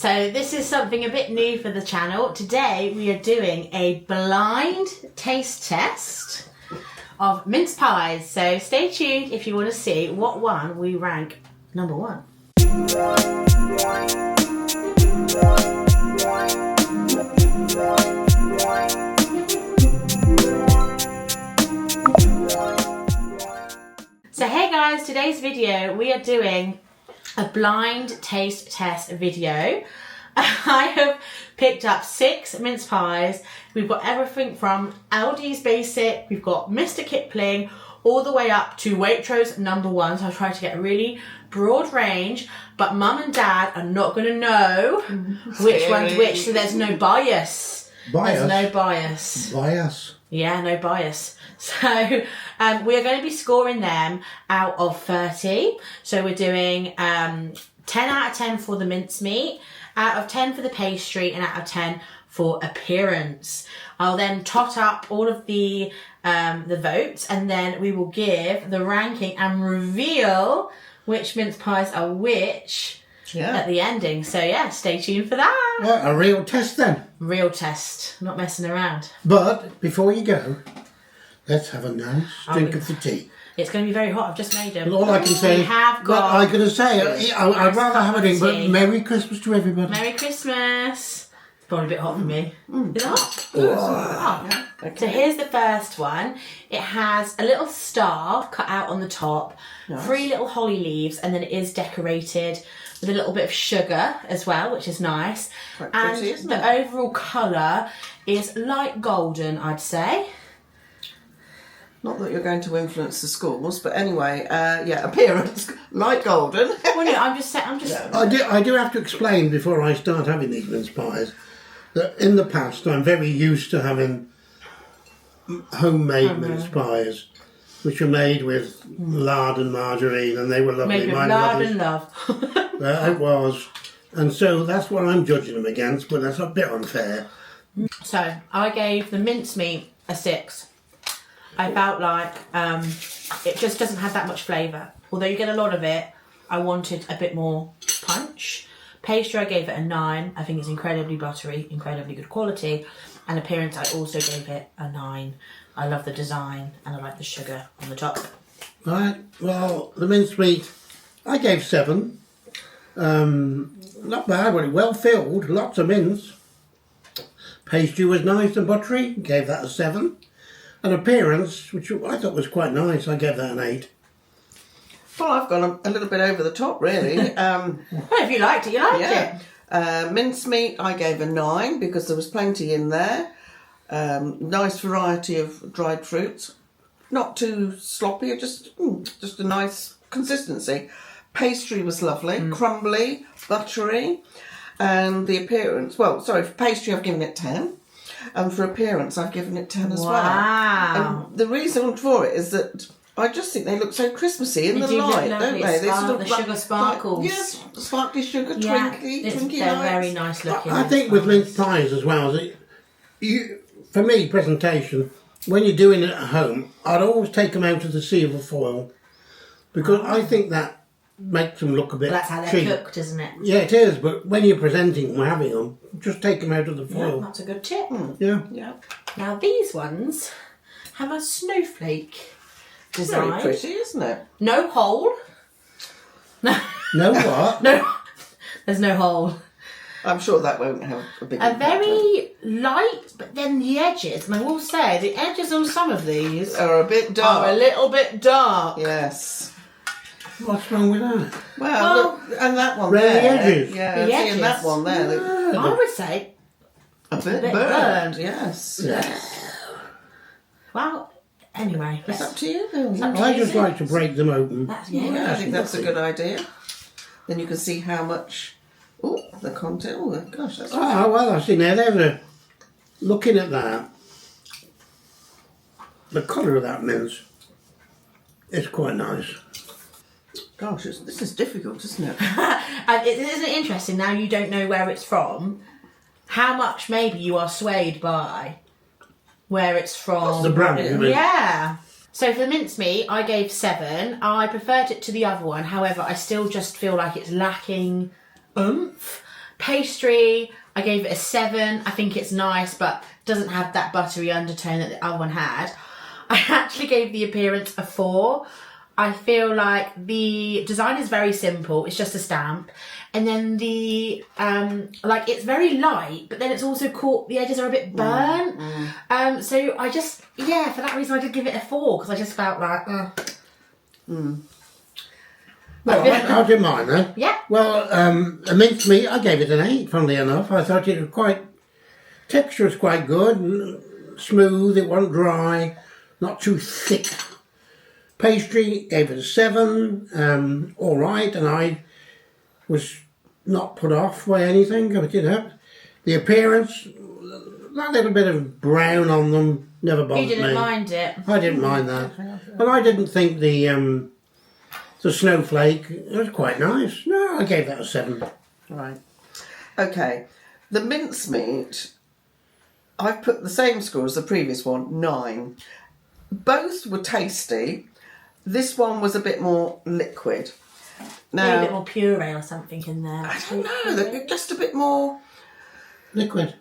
So this is something a bit new for the channel. Today we are doing a blind taste test of mince pies. So stay tuned if you want to see what one we rank number one. So hey guys, today's video we are doing a blind taste test video. I have picked up 6 mince pies. We've got everything from Aldi's Basic, we've got Mr. Kipling, all the way up to Waitrose number 1. So I try to get a really broad range, but mum and dad are not going to know which one's which, so there's no bias. There's no bias. Bias? Yeah, no bias. So we're going to be scoring them out of 30. So we're doing 10 out of 10 for the mincemeat, out of 10 for the pastry, and out of 10 for appearance. I'll then tot up all of the votes, and then we will give the ranking and reveal which mince pies are which at the ending. So yeah, stay tuned for that. Yeah, a real test then. Real test, not messing around. But before you go, let's have a nice drink of the tea. It's going to be very hot. I've just made them. All I can say, we have got. I'm going to say, I'd rather have a drink, but Merry Christmas to everybody. Merry Christmas. It's probably a bit hot for me. Is it hot? Oh. Yeah. Okay. So here's the first one. It has a little star cut out on the top, 3 little holly leaves, and then it is decorated with a little bit of sugar as well, which is nice. Quite pretty, and the overall colour is light golden, I'd say. Not that you're going to influence the schools, but anyway, yeah, appearance, light golden. Well, no, I'm just saying, I do have to explain before I start having these mince pies that in the past I'm very used to having homemade mince pies, which were made with lard and margarine, and they were lovely. Made with lard and love. It was. And so that's what I'm judging them against, but that's a bit unfair. So I gave the mincemeat a 6. I felt like it just doesn't have that much flavour. Although you get a lot of it, I wanted a bit more punch. Pastry, I gave it a 9. I think it's incredibly buttery, incredibly good quality. And appearance, I also gave it a 9. I love the design and I like the sugar on the top. Right, well, the mincemeat, I gave 7. Not bad, but well filled, lots of mince. Pastry was nice and buttery, gave that a 7. And appearance, which I thought was quite nice, I gave that an 8. Well, I've gone a little bit over the top, really. Well, if you liked it, you liked it. Mincemeat, I gave a 9 because there was plenty in there. Nice variety of dried fruits. Not too sloppy, just a nice consistency. Pastry was lovely, crumbly, buttery. And the appearance, well, sorry, for pastry I've given it 10. And for appearance, I've given it 10 as well. Wow. And the reason for it is that I just think they look so Christmassy in the light, don't they? They sort of the sugar sparkles. Yes, sparkly sugar, Yeah, twinkly they're lights. very nice looking. I think with mince pies as well, for me, presentation, when you're doing it at home, I'd always take them out of the silver foil because I think that makes them look a bit That's how they're cheap. cooked, isn't it? Yeah, it is, but when you're presenting them or having them, just take them out of the foil. That's a good tip. Yeah. Now these ones have a snowflake design. Very pretty, isn't it? No hole. No what? No, there's no hole. I'm sure that won't have a big A impact. very light, but then the edges, and I will say, the edges on some of these Are a bit dark. are a little bit dark. Yes. What's wrong with that? Well, look, and that one Round the there. edges. Yeah, The seeing that edges. one there. I would say, A bit bit burned. burned. Yes. well, anyway. It's up to you then. up to I you, just isn't like to break them open. That's, Yeah, I think that's a good idea. Then you can see how much. Oh, the content. Oh, gosh, that's. Oh, well, I see now. Looking at that, the colour of that mince is quite nice. Gosh, this is difficult, isn't it? And isn't it interesting, now you don't know where it's from, how much maybe you are swayed by where it's from. The brand, you mean? Yeah. So for the mincemeat, I gave 7. I preferred it to the other one. However, I still just feel like it's lacking oomph. Pastry, I gave it a 7. I think it's nice, but doesn't have that buttery undertone that the other one had. I actually gave the appearance a 4. I feel like the design is very simple. It's just a stamp. And then the, like, it's very light, but then it's also caught, the edges are a bit burnt. So I just, yeah, for that reason I did give it a 4, because I just felt like, Well, I did mine then. Yeah. Well, a minced meat, I gave it an 8, funnily enough. I thought it was texture was quite good, and smooth, it wasn't dry, not too thick. Pastry, gave it a 7, all right, and I was not put off by anything, but the appearance, that little bit of brown on them never bothered me. You didn't mind it? I didn't mind that. But I didn't think the snowflake, it was quite nice. No, I gave that a 7. Right. Okay. The mincemeat, I've put the same score as the previous one, 9. Both were tasty. This one was a bit more liquid. Maybe a bit Now, more puree or something in there. I don't know, they're just a bit more... Liquid.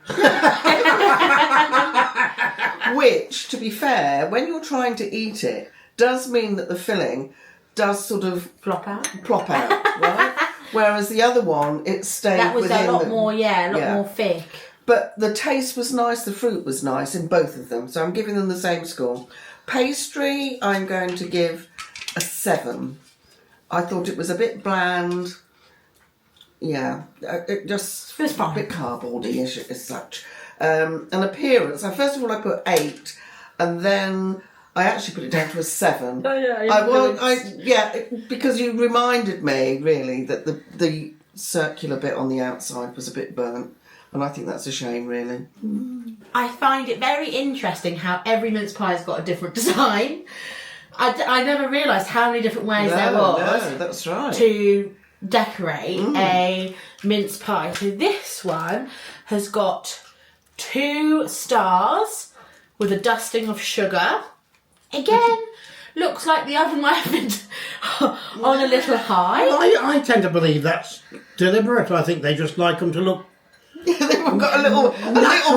Which, to be fair, when you're trying to eat it, does mean that the filling does sort of Plop out. plop out, right? Whereas the other one, it stayed That was within a lot the- more, a lot more thick. But the taste was nice, the fruit was nice in both of them, so I'm giving them the same score. Pastry, I'm going to give a 7. I thought it was a bit bland. Yeah, it just It was fine. a bit cardboardy-ish as such. An appearance, first of all I put 8, and then I actually put it down to a 7. Oh, yeah, Because you reminded me really that the circular bit on the outside was a bit burnt, and I think that's a shame, really. I find it very interesting how every mince pie's got a different design. I never realised how many different ways there was No, that's right. to decorate a mince pie. So this one has got 2 stars with a dusting of sugar. Again, looks like the oven might have been on a little high. I tend to believe that's deliberate. I think they just like them to look They've got a little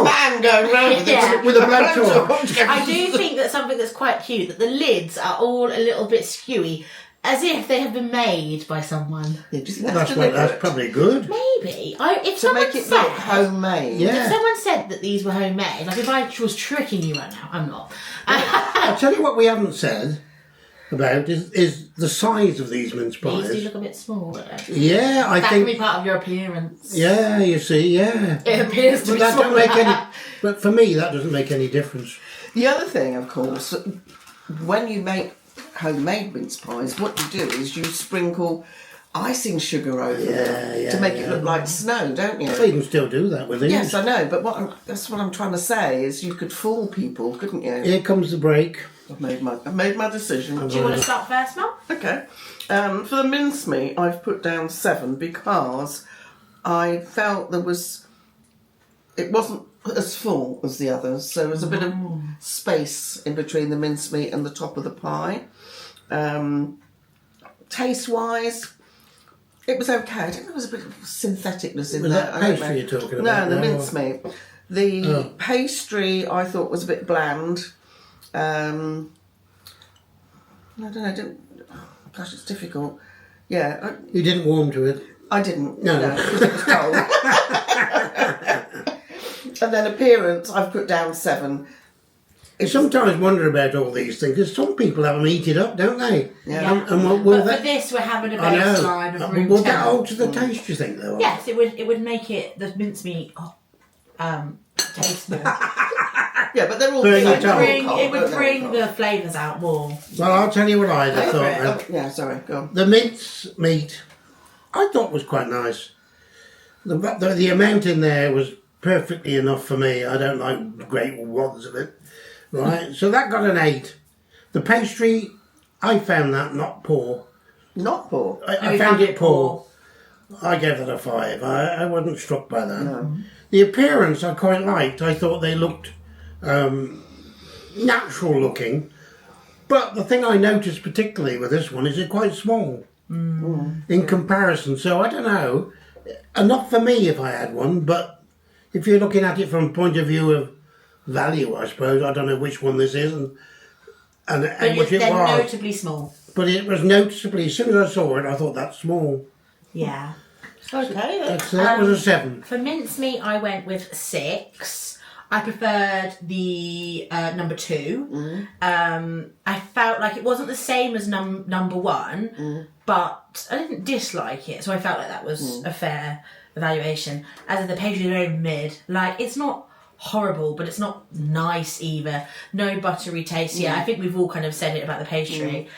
man going round with, Yeah. with a blowtorch. I do think that something that's quite cute, that the lids are all a little bit skewy, as if they have been made by someone. Yeah, do you think Well, that's that's deliberate? probably good. Maybe. If To someone make it said, look homemade. Yeah. if someone said that these were homemade, like if I was tricking you right now, I'm not. I'll tell you what we haven't said about is the size of these mince These do pies. look a bit small. Yeah, I That can think. be part of your appearance. Yeah, you see, yeah. It appears to But be that small. don't make any. But for me, that doesn't make any difference. The other thing, of course, when you make homemade mince pies, what you do is you sprinkle icing sugar over them to make it look like snow, don't you? Well, you can still do that with these. Yes, I know, but that's what I'm trying to say is you could fool people, couldn't you? Here comes the break. I've made my decision. Do you want to start first, Mel? Okay. For the mincemeat, I've put down 7 because I felt it wasn't as full as the others, so there was a bit of space in between the mincemeat and the top of the pie. Taste-wise, it was okay. I think there was a bit of syntheticness in Was there. that I don't pastry know. you're talking about? No, the No. mincemeat. The pastry I thought was a bit bland. I don't know. Gosh, it's difficult. Yeah, You didn't warm to it. I didn't. No. Because it was cold. And then appearance, I've put down 7. I sometimes wonder about all these things because some people have them heated up, don't they? Yeah. And will But for that? this, we're having a I baseline know. of room Would that 10. alter the taste? You think though? Yes, it would make it the mincemeat taste more. Yeah, but they're all Bring the it same. up. They're all cold, It would they're all bring cold. the flavours out more. Well, I'll tell you what I'd have Go for it. thought. Oh, yeah, sorry, go on. The mince meat, I thought was quite nice. The amount in there was perfectly enough for me. I don't like great wads of it, right? So that got an 8. The pastry, I found that not poor. Not poor. I you found found it it poor. I gave that a 5. I wasn't struck by that. No. The appearance I quite liked. I thought they looked natural looking. But the thing I noticed particularly with this one is they're quite small in comparison. So I don't know. And not for me if I had one, but if you're looking at it from a point of view of value, I suppose. I don't know which one this is and how much it They're was. notably small. But it was noticeably, as soon as I saw it, I thought that's small. Yeah. Okay. That was a 7. For mincemeat, I went with 6. I preferred the number 2. I felt like it wasn't the same as number 1, but I didn't dislike it, so I felt like that was a fair evaluation. As of the pastry, very mid. Like, it's not horrible, but it's not nice either. No buttery taste. Yeah, I think we've all kind of said it about the pastry.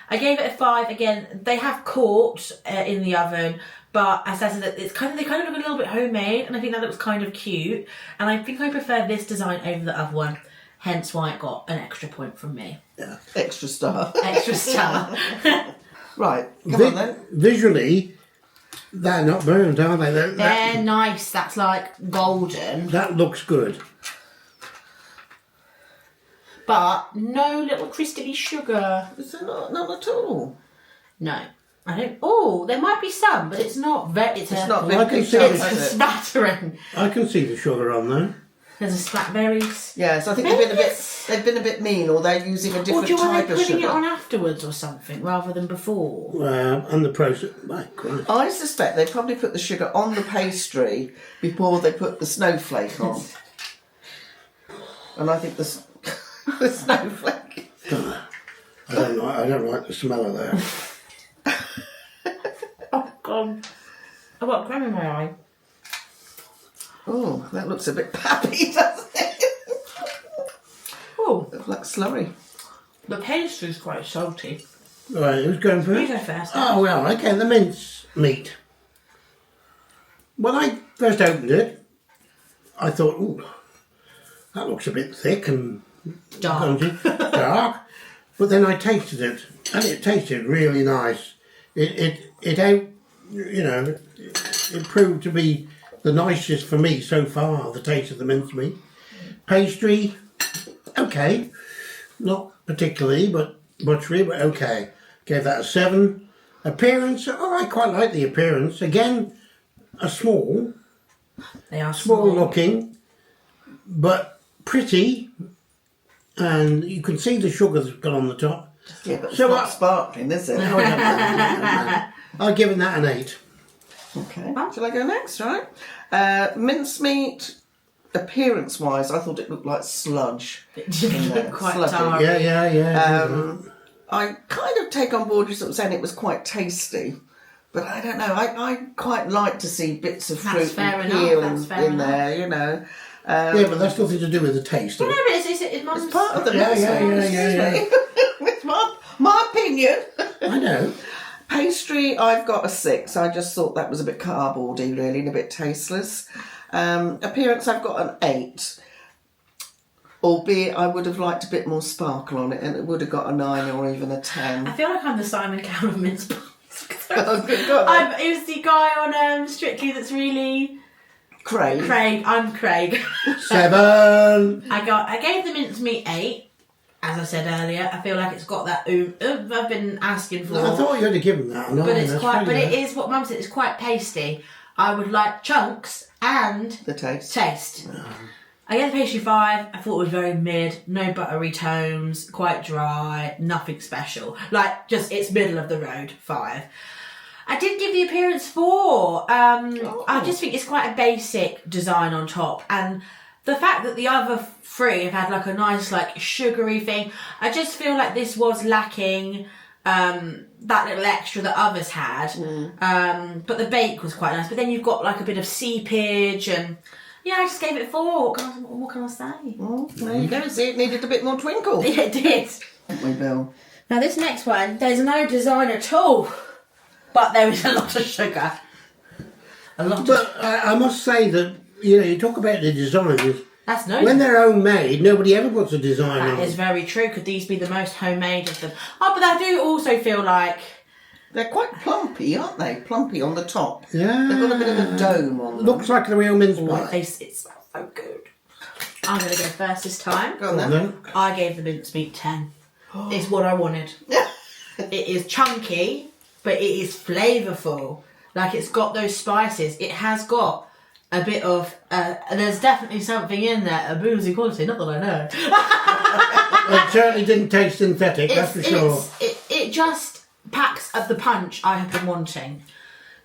I gave it a 5. Again, they have caught in the oven, but as I said, they kind of look a little bit homemade, and I think that looks kind of cute. And I think I prefer this design over the other one, hence why it got an extra point from me. Yeah. Extra star. Extra star. Right, come on then. Visually, they're not burnt, are they? They're nice. That's like golden, That looks good. but no little crystally sugar. Is there not at all? No. I don't. Oh, there might be some, but it's not very. It's not Well, I big can see picture, It's a is it? smattering. I can see the sugar on there. There's a splat very. Yes, I think they've been a bit mean, or they're using a Or different do you want type they of putting sugar. it on afterwards or something rather than before? And the process. My Christ. I suspect they probably put the sugar on the pastry before they put the snowflake on. And I think the snowflake. I don't like the smell of that. Oh God! I've got cream in my eye. Oh, that looks a bit pappy, doesn't it? Oh, Looks like slurry. the pastry's quite salty. Right, who's going You first? go first. Oh, well, okay, the mince meat. When I first opened it, I thought, ooh, that looks a bit thick and Dark. dark. But then I tasted it, and it tasted really nice. It proved to be the nicest for me so far, the taste of the mincemeat. Pastry, okay. Not particularly, but buttery, but okay. Gave that a 7. Appearance, I quite like the appearance. Again, a small They are small. looking, but pretty. And you can see the sugar that's got on the top. Yeah, but it's So not sparkling, is it? No, I don't know. I've given that an 8. Okay. Shall I go next, right? Mincemeat, appearance-wise, I thought it looked like sludge. in there. Quite Sludgy. dark. Yeah. I kind of take on board you sort of saying it was quite tasty, but I don't know. I quite like to see bits of That's fruit fair and enough, peel that's fair in enough. there, you know. Yeah, but that's nothing to do with the taste. No, but it's Mum's It's part of the Yeah, mincemeat. yeah. It's my opinion. I know. Pastry, I've got a 6. I just thought that was a bit cardboardy, really, and a bit tasteless. Appearance, I've got an 8. Albeit, I would have liked a bit more sparkle on it, and it would have got a 9 or even a 10. I feel like I'm the Simon Cowell of mince pies. Oh, good God. It was the guy on Strictly that's really Craig. Craig. I'm Craig. 7. I gave the mincemeat 8. As I said earlier, I feel like it's got that I've been asking for. I thought you'd have given that a 9. but it's that's quite. But really it is what Mum said. It's quite pasty. I would like chunks and The taste. taste. I gave the pastry 5. I thought it was very mid. No buttery tones. Quite dry. Nothing special. Like just it's middle of the road. 5. I did give the appearance 4. I just think it's quite a basic design on top, and the fact that the other 3 have had like a nice like sugary thing, I just feel like this was lacking that little extra that others had. But the bake was quite nice. But then you've got like a bit of seepage, and yeah, I just gave it 4. What can I say? Oh, there you go. See, it needed a bit more twinkle. Yeah, it did. Didn't we, Bill? Now this next one, there's no design at all, but there is a lot of sugar. A lot of. But I must say that, you talk about the designs. That's no. When they're homemade, nobody ever puts a design on That is it. very true. Could these be the most homemade of them? Oh, but I do also feel like They're quite plumpy, aren't they? Plumpy on the top. Yeah. They've got a bit of a dome on them. Looks like the real mince it pie. smells so good. I'm going to go first this time. Go on then. Then. I gave the mincemeat 10. It's what I wanted. It is chunky, but it is flavourful. Like, it's got those spices. It has got a bit of, there's definitely something in there, a boozy quality, not that I know. It certainly didn't taste synthetic, that's for sure. It just packs up the punch I have been wanting.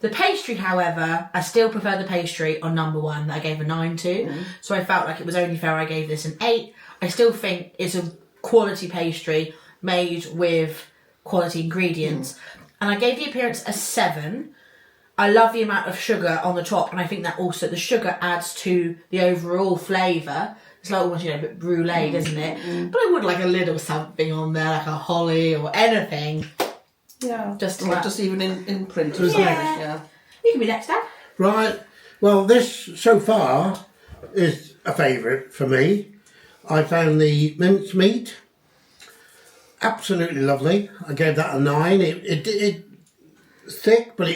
The pastry, however, I still prefer the pastry on number 1 that I gave a 9 to. So I felt like it was only fair I gave this an 8. I still think it's a quality pastry made with quality ingredients. And I gave the appearance a 7. I love the amount of sugar on the top, and I think that also the sugar adds to the overall flavour. It's like almost, a bit brulee, isn't it? But I would like a little something on there, like a holly or anything. Yeah. Just even in print. Yeah. You can be next, Dad. Right. Well, this so far is a favourite for me. I found the mince meat absolutely lovely. I gave that a 9. It thick, but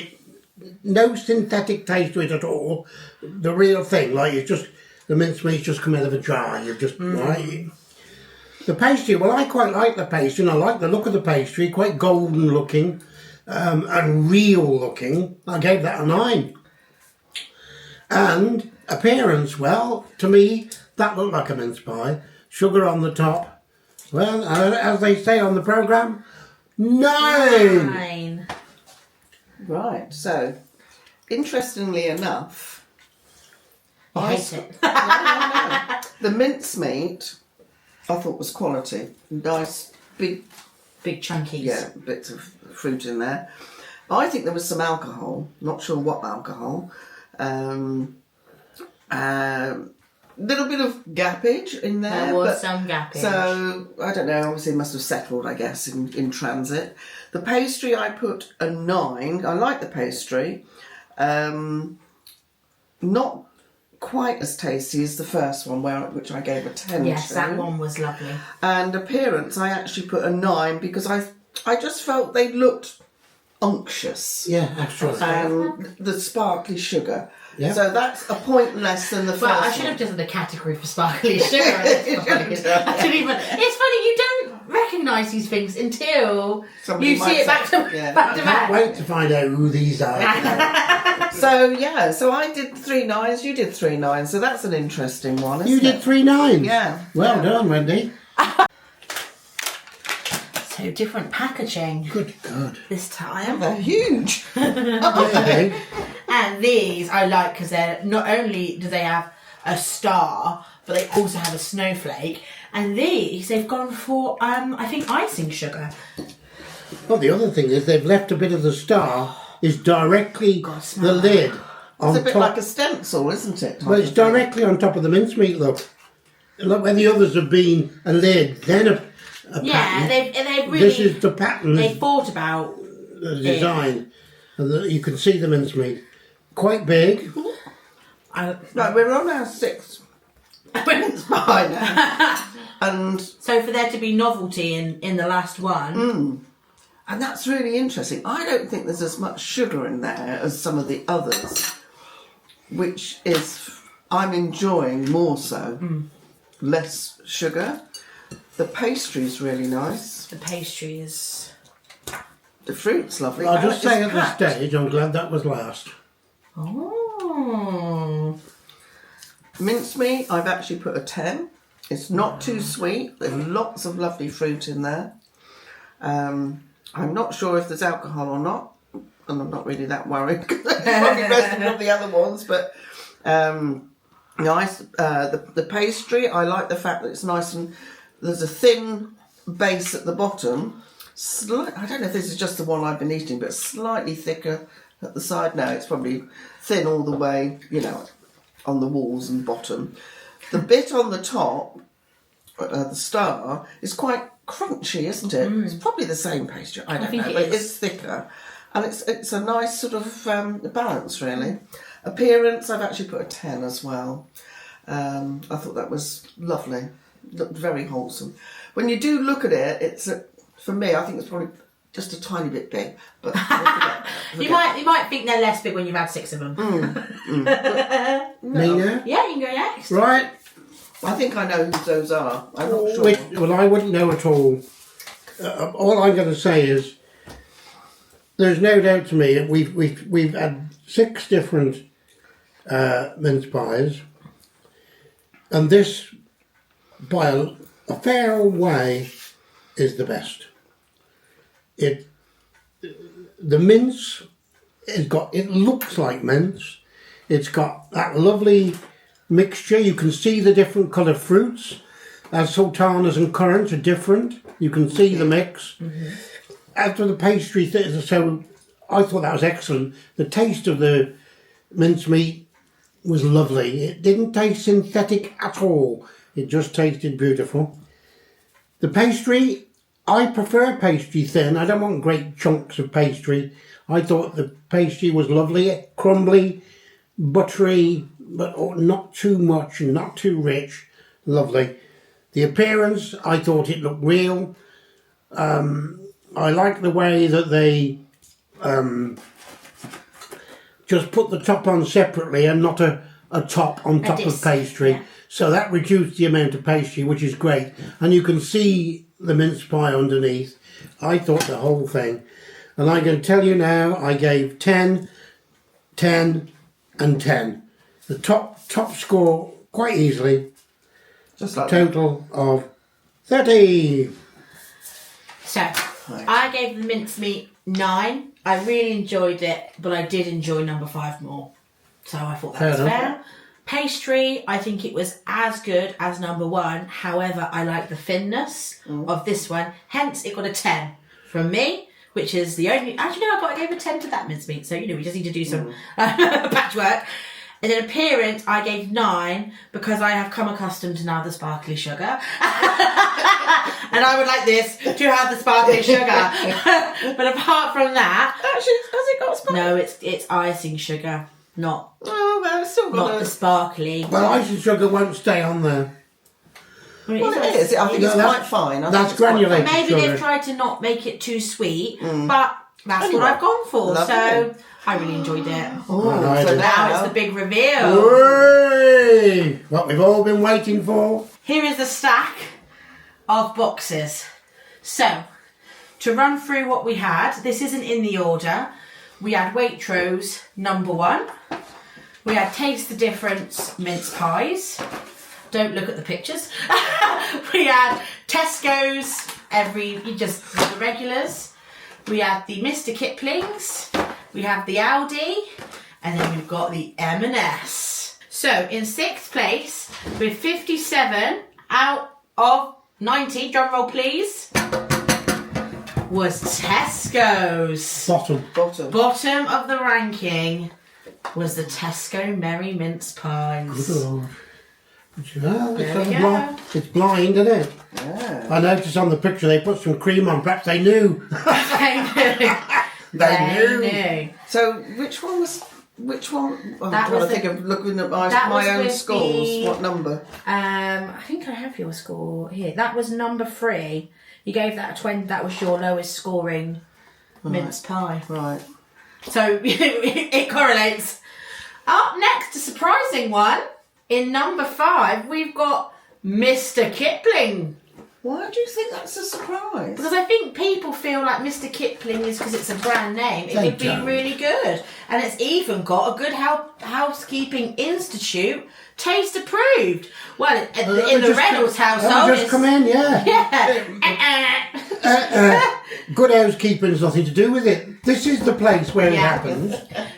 no synthetic taste to it at all. The real thing, like it's just the mince meat's just come out of a jar. You've just right. The pastry, well, I quite like the pastry, and I like the look of the pastry, quite golden looking and real looking. I gave that a 9. And appearance, well, to me, that looked like a mince pie. Sugar on the top. Well, as they say on the programme, 9. Right, so, interestingly enough... I hate it. No. The mincemeat, I thought was quality. Nice, big chunkies. Yeah, bits of fruit in there. I think there was some alcohol. Not sure what alcohol. Little bit of gappage in there. There was some gappage. So, I don't know, obviously it must have settled, I guess, in transit. The pastry, I put a 9. I like the pastry. Not quite as tasty as the first one, which I gave a 10 Yes, to. that one was lovely. And appearance, I actually put a 9 because I just felt they looked unctuous. Yeah, absolutely. And the sparkly sugar. Yeah. So that's a point less than the first Well, I should have done the category for sparkly sugar. I didn't even. It's funny, you don't recognise these things until Somebody you see it back to yeah. back. Can't wait to find out who these are. So I did 3 9s, you did 3 9s, so that's an interesting one, isn't You it? did 3 9s. Yeah. Well done, Wendy. So different packaging Good God. this time. They're huge. Okay. And these I like because they're not only do they have a star, but they also have a snowflake. And these they've gone for I think icing sugar. Well, the other thing is they've left a bit of the star is directly smell the lid on It's a bit top. like a stencil, isn't it? Well, it's directly on top of the mincemeat. Look where the others have been a lid, then a Yeah, pattern. they've really This is the pattern, they thought about the design, and you can see the mincemeat quite big. Right, we're on our 6th mince pie now. And So for there to be novelty in the last one, And that's really interesting. I don't think there's as much sugar in there as some of the others, which is, I'm enjoying more so. Less sugar. The pastry's really nice. the pastry is. The fruit's lovely. I'll And just it's say at this packed. stage, I'm glad that was last. Oh. Mincemeat, I've actually put a 10. It's not too sweet. There's lots of lovely fruit in there. I'm not sure if there's alcohol or not, and I'm not really that worried because it's probably better than the other ones. But nice. The pastry, I like the fact that it's nice and there's a thin base at the bottom. I don't know if this is just the one I've been eating, but slightly thicker at the side. No, it's probably thin all the way, on the walls and bottom. The bit on the top, the star, is quite crunchy, isn't it? It's probably the same pastry. I don't think know, it but is. it's thicker. And it's a nice sort of balance, really. Appearance, I've actually put a 10 as well. I thought that was lovely. Looked very wholesome. When you do look at it, for me, I think it's probably just a tiny bit big. But we'll forget You might think they're less big when you've had 6 of them. Nina? Yeah, you can go next. Right. I think I know who those are. I'm not sure. Well, I wouldn't know at all. All I'm going to say is, there's no doubt to me that we've had 6 different mince pies, and this, by a fair way, is the best. The mince, it looks like mince. It's got that lovely mixture. You can see the different coloured fruits. As sultanas and currants are different, you can see the mix. As for the pastry, so I thought that was excellent. The taste of the mincemeat was lovely. It didn't taste synthetic at all. It just tasted beautiful. The pastry, I prefer pastry thin. I don't want great chunks of pastry. I thought the pastry was lovely, crumbly, buttery, but not too much and not too rich. Lovely. The appearance, I thought it looked real. I like the way that they just put the top on separately and not a top on top of pastry. Yeah. So that reduced the amount of pastry, which is great. And you can see the mince pie underneath. I thought the whole thing. And I can tell you now, I gave 10, 10 and 10. The top score quite easily. Just like Total of 30. So, I gave the mincemeat 9. I really enjoyed it, but I did enjoy number 5 more. So I thought that was fair. Pastry, I think it was as good as number 1. However, I like the thinness of this one. Hence, it got a 10 from me, which is the only... Actually, no, I gave a 10 to that mincemeat. So, we just need to do some patchwork. And then appearance, I gave 9 because I have come accustomed to now the sparkly sugar. And I would like this to have the sparkly sugar. But apart from that... Actually, has it got sparkly? No, it's icing sugar, not... Oh, well, it's still got Not the sparkly. Well, icing sugar won't stay on there. Well, it is. I think it's quite fine. That's granulated Maybe sugar. they've tried to not make it too sweet, but that's what I've gone for. Lovely. So I really enjoyed it. Oh, so Now it's the big reveal. Hooray! What we've all been waiting for. Here is the stack of boxes. So, to run through what we had, this isn't in the order. We had Waitrose number 1. We had Taste the Difference mince pies. Don't look at the pictures. We had Tesco's, just the regulars. We had the Mr. Kipling's. We have the Aldi. And then we've got the M&S. So, in 6th place, with 57 out of 90, drum roll please, was Tesco's. Bottom of the ranking was the Tesco Merry Mince Pies. Good Lord. Well, There it's blind, isn't it? Yeah. I noticed on the picture they put some cream on. Perhaps they knew. They knew. So, which one was... Which one? I'm That trying was to think of looking at my was own with scores. the- What number? I think I have your score here. That was number 3. You gave that a 20. That was your lowest scoring mince pie. Right. So it correlates. Up next, a surprising one. In number 5, we've got Mr. Kipling. Why do you think that's a surprise? Because I think people feel like Mr. Kipling is because it's a brand name. It They would be don't. really good. And it's even got a good Housekeeping Institute taste approved. Well, in the Reynolds household, just come in, yeah. Yeah. Good housekeeping has nothing to do with it. This is the place where it happens.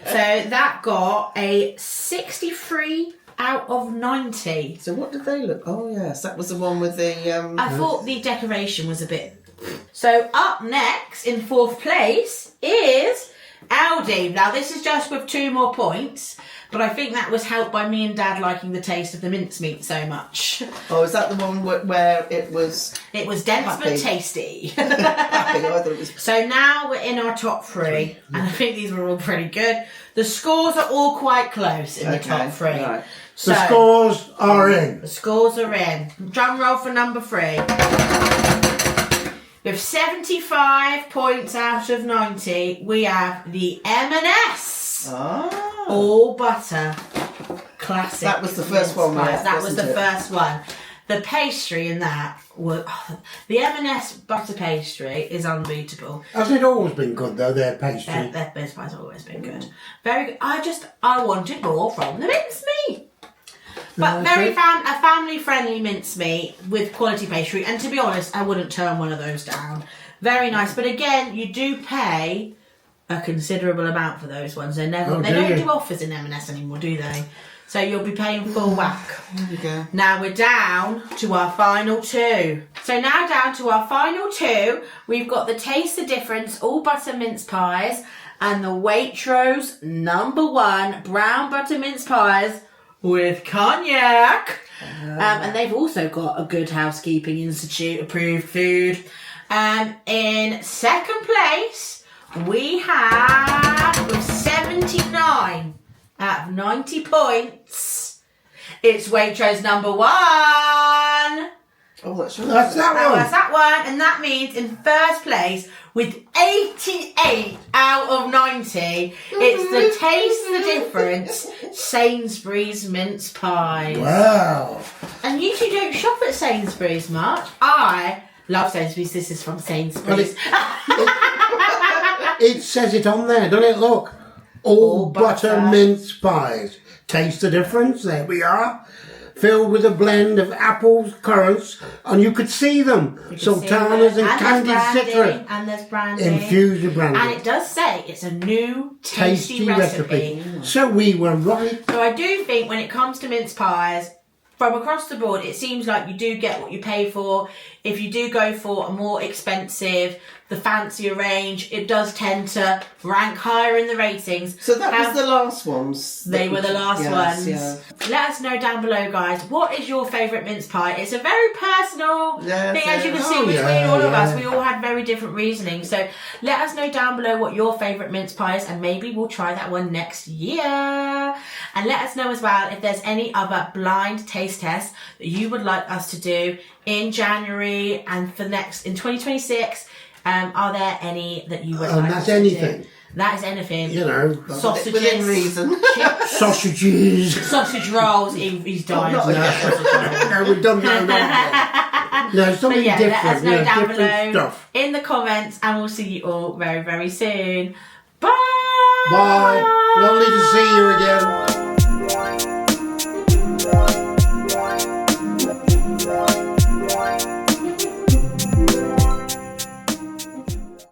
So that got a 63 out of 90. So what did they look? Oh yes, that was the one with the. I thought the decoration was a bit... So up next, in 4th place, is Aldi. Now this is just with 2 more points, but I think that was helped by me and Dad liking the taste of the mincemeat so much. Oh, is that the one where it was? It was dense Happy. but tasty. Happy. I thought it was. So now we're in our top 3, and I think these were all pretty good. The scores are all quite close in the top 3. Right. So, The scores are in. The scores are in. Drum roll for number 3. With 75 points out of 90, we have the M&S. Ah. All butter. Classic. That was the first one, mince pies. yeah, That was the wasn't it? first one. the pastry in that was the M&S butter pastry is unbeatable. Hasn't it always been good though? Their pastry. Their mince pie's always been good. Very good. I wanted more from the mincemeat. But very a family-friendly mincemeat with quality pastry. And to be honest, I wouldn't turn one of those down. Very nice. But again, you do pay a considerable amount for those ones. They don't do offers in M&S anymore, do they? So you'll be paying full whack. There we go. Now we're down to our final two. So now down to our final two, we've got the Taste the Difference all butter mince pies and the Waitrose #1 brown butter mince pies with cognac. And they've also got a Good Housekeeping Institute approved food. In second place, we have with 79 out of 90 points. It's Waitrose #1. Oh, that's right. That's that one. That's that one. And that means in first place with 88 out of 90, it's the Taste the Difference Sainsbury's mince pies. Wow. And you two don't shop at Sainsbury's much. I love Sainsbury's. This is from Sainsbury's. It says it on there, doesn't it? Look. All butter mince pies. Taste the difference. There we are. Filled with a blend of apples, currants, and you could see them. Sultanas and candied citron. And there's brandy. Infused with brandy. And it does say it's a new tasty recipe. So we were right. So I do think when it comes to mince pies, from across the board, it seems like you do get what you pay for. If you do go for a more expensive, the fancier range, it does tend to rank higher in the ratings. So that was the last ones. They were the last ones. Yeah. Let us know down below, guys, what is your favourite mince pie? It's a very personal thing, as you can see between all of us. We all had very different reasoning. So let us know down below what your favourite mince pie is, and maybe we'll try that one next year. And let us know as well if there's any other blind taste tests that you would like us to do in January and in 2026. Are there any that you would like us to do? That is anything. You know. Sausages. Within reason. Sausages. Sausage rolls. He's dying. No, we've done that. No, something different. Let us know down below stuff. in the comments, and we'll see you all very, very soon. Bye. Bye. Lovely to see you again.